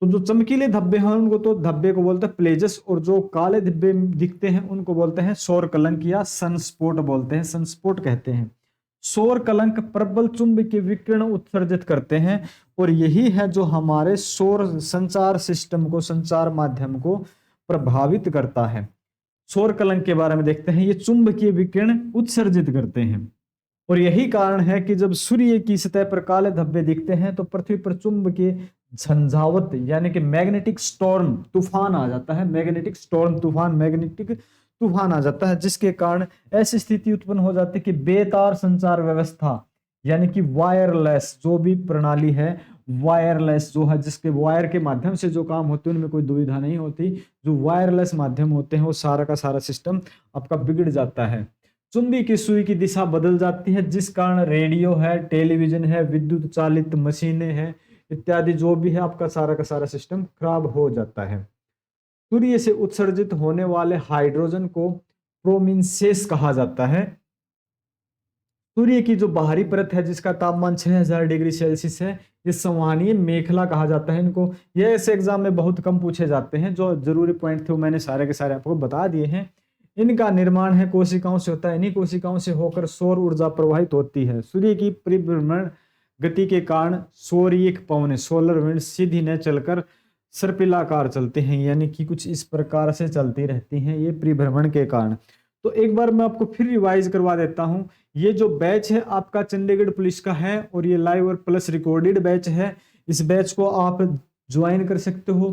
तो जो चमकीले धब्बे हैं उनको तो धब्बे को बोलते हैं प्लेजस, और जो काले धब्बे दिखते हैं उनको बोलते हैं सौर कलंक या सनस्पॉट बोलते हैं, सनस्पॉट कहते हैं। सौर कलंक प्रबल चुंबकीय विकिरण उत्सर्जित करते हैं, और यही है जो हमारे सौर संचार सिस्टम को, संचार माध्यम को प्रभावित करता है। सौर कलंक के बारे में देखते हैं। ये चुंबकीय विकिरण उत्सर्जित करते हैं, और यही कारण है कि जब सूर्य की सतह पर काले धब्बे दिखते हैं तो पृथ्वी पर चुंबकीय झंझावत यानी कि मैग्नेटिक स्टॉर्म, तूफान आ जाता है। मैग्नेटिक स्टॉर्म, तूफान, मैग्नेटिक तूफान आ जाता है, जिसके कारण ऐसी स्थिति उत्पन्न हो जाती है कि बेतार संचार व्यवस्था यानी कि वायरलेस जो भी प्रणाली है, वायरलेस जो है, जिसके वायर के माध्यम से जो काम होते हैं उनमें कोई दुविधा नहीं होती। जो वायरलेस माध्यम होते हैं वो सारा का सारा सिस्टम आपका बिगड़ जाता है। चुंबकीय की सुई की दिशा बदल जाती है, जिस कारण रेडियो है, टेलीविजन है, विद्युत चालित मशीनें हैं इत्यादि जो भी है आपका सारा का सारा सिस्टम खराब हो जाता है। सूर्य से उत्सर्जित होने वाले हाइड्रोजन को प्रोमिनसेस कहा जाता है। सूर्य की जो बाहरी परत है जिसका तापमान 6000 डिग्री सेल्सियस है, ये संवहनीय मेखला कहा जाता है इनको। ये ऐसे एग्जाम में बहुत कम पूछे जाते हैं, जो जरूरी पॉइंट थे वो मैंने सारे के सारे आपको बता दिए हैं। इनका निर्माण है कोशिकाओं से होता है, इन्हीं कोशिकाओं से होकर सौर ऊर्जा प्रवाहित होती है। सूर्य की परिभ्रमण गति के कारण सौरिक पवन, सोलर विंड सीधी न चलकर सर्पिलाकार चलते हैं, यानी कि कुछ इस प्रकार से चलती रहती हैं ये परिभ्रमण के कारण। तो एक बार मैं आपको फिर रिवाइज करवा देता हूं। ये जो बैच है आपका चंडीगढ़ पुलिस का है, और ये लाइव और प्लस रिकॉर्डेड बैच है। इस बैच को आप ज्वाइन कर सकते हो,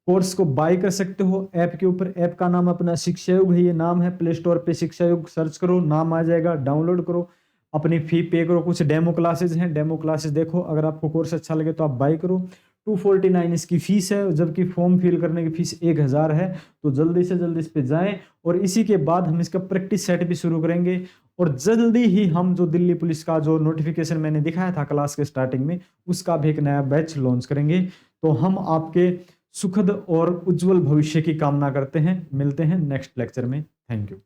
कोर्स को बाय कर सकते हो ऐप के ऊपर। ऐप का नाम अपना शिक्षा युग है, ये नाम है। प्ले स्टोर पे शिक्षा युग सर्च करो, नाम आ जाएगा, डाउनलोड करो, अपनी फी पे करो। कुछ डेमो क्लासेज हैं, डेमो क्लासेज देखो। अगर आपको कोर्स अच्छा लगे तो आप बाय करो। 249 इसकी फीस है, जबकि फॉर्म फिल करने की फीस 1000 है। तो जल्दी से जल्दी इस पे जाएं, और इसी के बाद हम इसका प्रैक्टिस सेट भी शुरू करेंगे। और जल्दी ही हम जो दिल्ली पुलिस का जो नोटिफिकेशन मैंने दिखाया था क्लास के स्टार्टिंग में, उसका भी एक नया बैच लॉन्च करेंगे। तो हम आपके सुखद और उज्जवल भविष्य की कामना करते हैं। मिलते हैं नेक्स्ट लेक्चर में। Thank you.